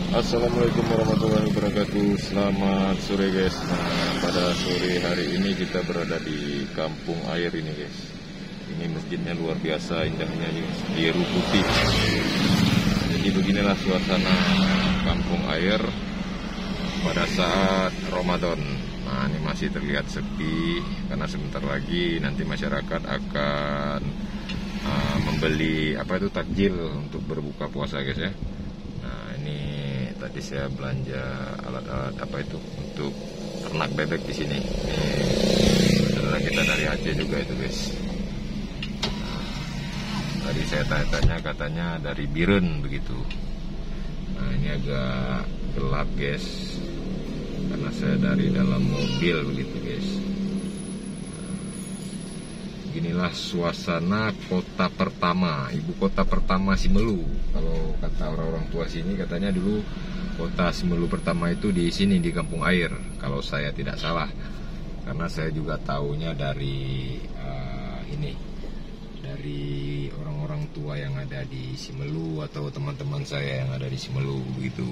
Assalamualaikum warahmatullahi wabarakatuh. Selamat sore guys. Nah, pada sore hari ini kita berada di Kampung Air ini guys. Ini masjidnya luar biasa indahnya nih, biru putih. Jadi beginilah suasana Kampung Air pada saat Ramadan. Nah, ini masih terlihat sepi karena sebentar lagi nanti masyarakat akan membeli takjil untuk berbuka puasa guys ya. Nah, ini tadi saya belanja alat-alat untuk ternak bebek di sini. Ini saudara kita dari Aceh juga itu guys. Nah, tadi saya tanya katanya dari Biren begitu. Nah, ini agak gelap guys karena saya dari dalam mobil begitu guys. Inilah suasana kota pertama, ibu kota pertama Simelu. Kalau kata orang-orang tua sini katanya dulu kota Simelu pertama itu di sini di Kampung Air. Kalau saya tidak salah, karena saya juga tahunya dari dari orang-orang tua yang ada di Simelu atau teman-teman saya yang ada di Simelu begitu.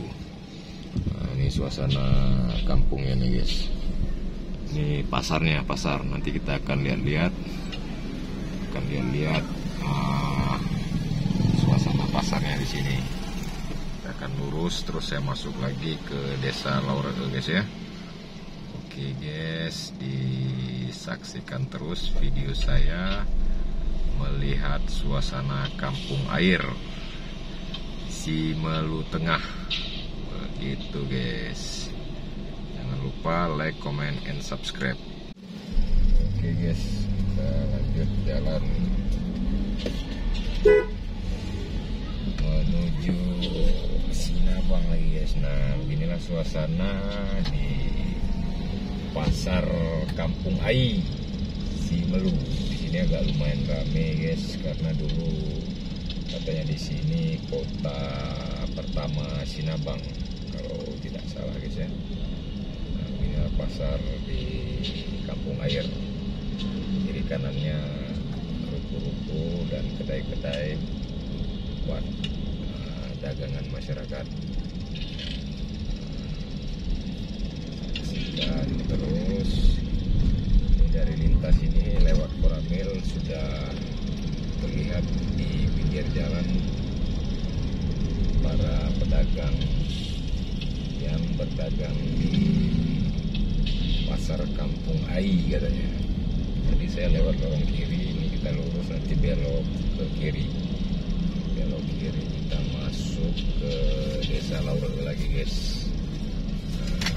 Nah, ini suasana kampungnya nih guys. Ini pasarnya, pasar. Nanti kita akan lihat suasana pasarnya di sini. Kita akan lurus terus saya masuk lagi ke Desa Laurel guys ya. Oke guys, disaksikan terus video saya melihat suasana Kampung Air Simelu Tengah. Begitu guys. Jangan lupa like, comment, and subscribe. Oke guys, kita lanjut jalan menuju Sinabang lagi guys. Nah, beginilah suasana di pasar Kampung Ai Simelu. Di sini agak lumayan rame guys karena dulu katanya di sini kota pertama Sinabang kalau tidak salah guys ya. Nah, inilah pasar di Kampung Air. Kiri kanannya ruko-ruko dan kedai-kedai buat dagangan masyarakat. Dan terus ini dari lintas ini lewat Koramil sudah terlihat di pinggir jalan para pedagang yang berdagang di pasar Kampung Ai katanya. Jadi saya lewat lorong kiri, ini kita lurus nanti belok ke kiri. Belok kiri kita masuk ke Desa Laurel lagi guys. Nah,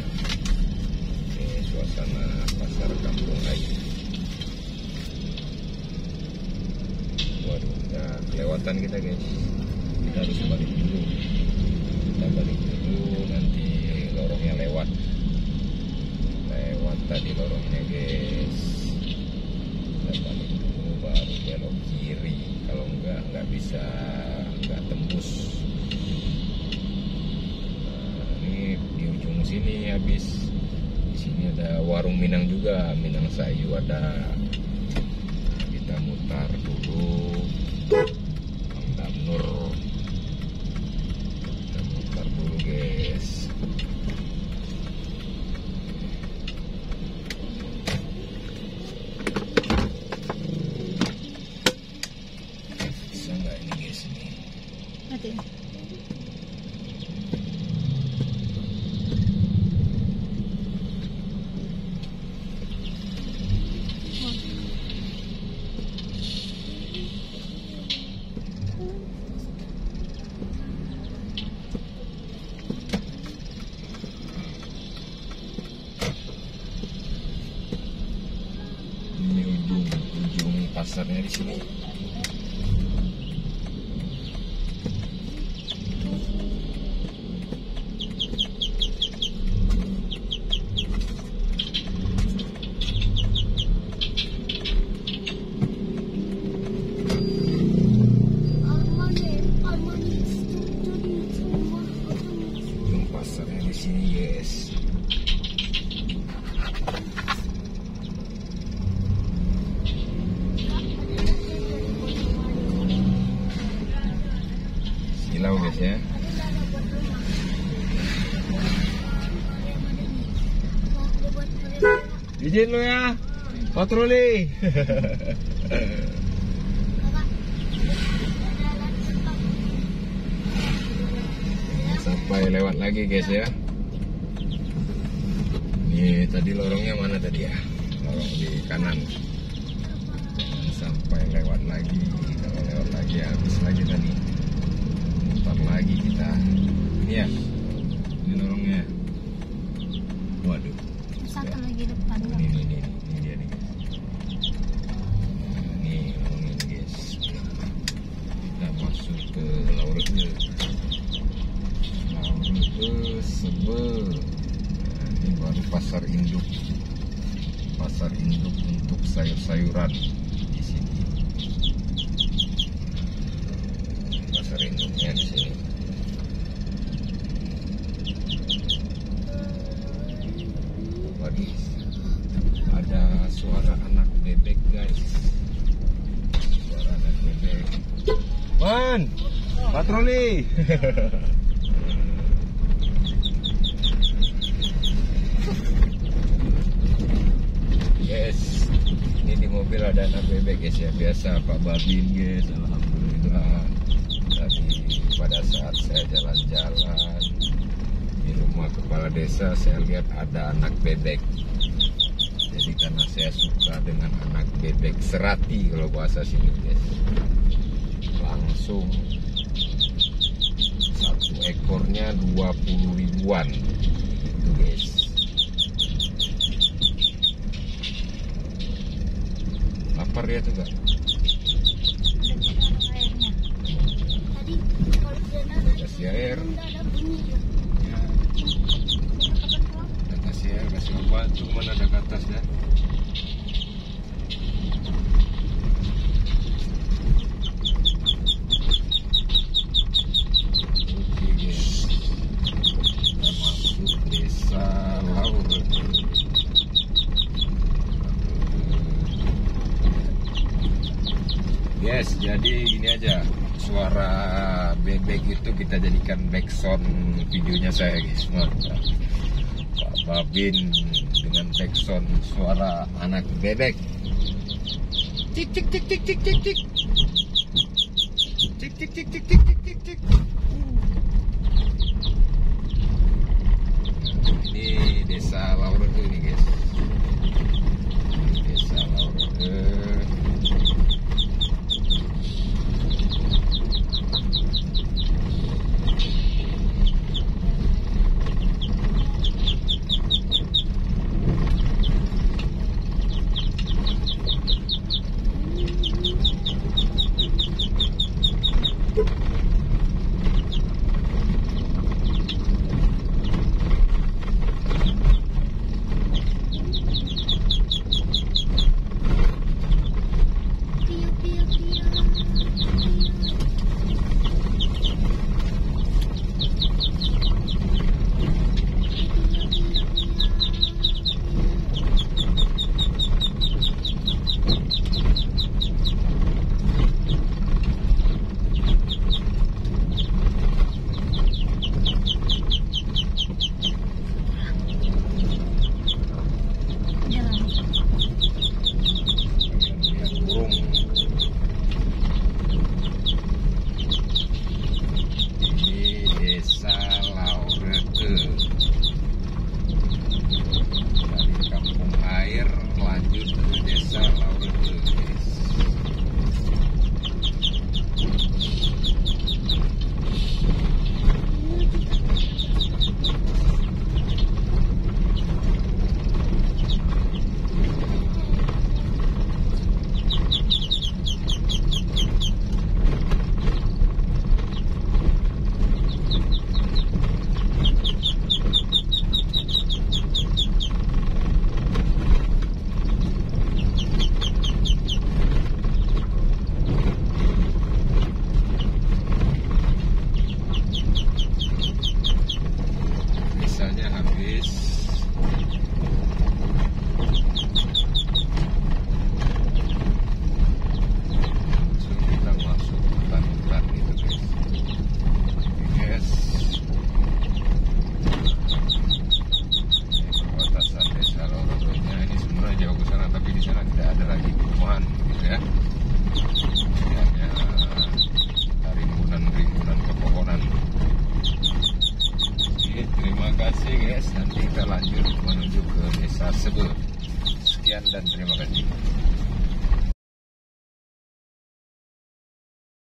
ini suasana pasar Kampung Ai. Waduh, udah kelewatan kita guys. Kita harus balik dulu. Kita balik dulu nanti lorongnya lewat tadi lorongnya guys. Balik dulu baru belok kiri, kalau nggak bisa nggak tembus. Nah, ini di ujung sini habis di sini ada warung Minang juga, Minang Sayu ada. Kita mutar dulu Bang Damnur, kita mutar dulu guys. Pasarnya di sini. Pasarnya di sini guys. silau guys ya. Izin lo ya, patroli. Sampai lewat lagi guys ya. Ini tadi lorongnya mana tadi ya? Lorong di kanan. Sampai lewat lagi. Kalau lewat lagi habis lagi tadi. Ntar lagi kita. Ini ya. Ini lorongnya. Waduh. Satu lagi depannya. Ini dia nih guys. Ini lorongnya nih guys. Kita masuk ke Laurete. Sebel. Nah, ini baru pasar induk untuk sayur-sayuran di sini. Pasar induknya di sini. Waduh, ada suara anak bebek guys. Suara anak bebek. Man, patroli. Yes, ini di mobil ada anak bebek guys ya, biasa Pak Babin guys. Alhamdulillah tadi pada saat saya jalan-jalan di rumah kepala desa saya lihat ada anak bebek. Jadi karena saya suka dengan anak bebek serati kalau bahasa sini guys, langsung satu ekornya 20 ribuan itu guys. Lapar ya tuh gak? Tadi kalau Kasih air. ada bunyi. Ya. Kita kasih air, kasih obat. Cuma ada ke atas ya. Oke guys. Kita masuk desa Laurete. Yes, jadi ini aja suara bebek itu kita jadikan backsound videonya saya guys. Mantap. Pak Babin dengan backsound suara anak bebek. Cik cik cik cik cik cik cik. Cik cik cik cik cik cik cik cik. Ini desa Laurete ini guys. Desa Laurete. di sana tidak ada lagi perumahan, gitu ya. Hanya rimbunan pepohonan. Oke, terima kasih guys. Nanti kita lanjut menuju ke Desa Sebe. Sekian dan terima kasih.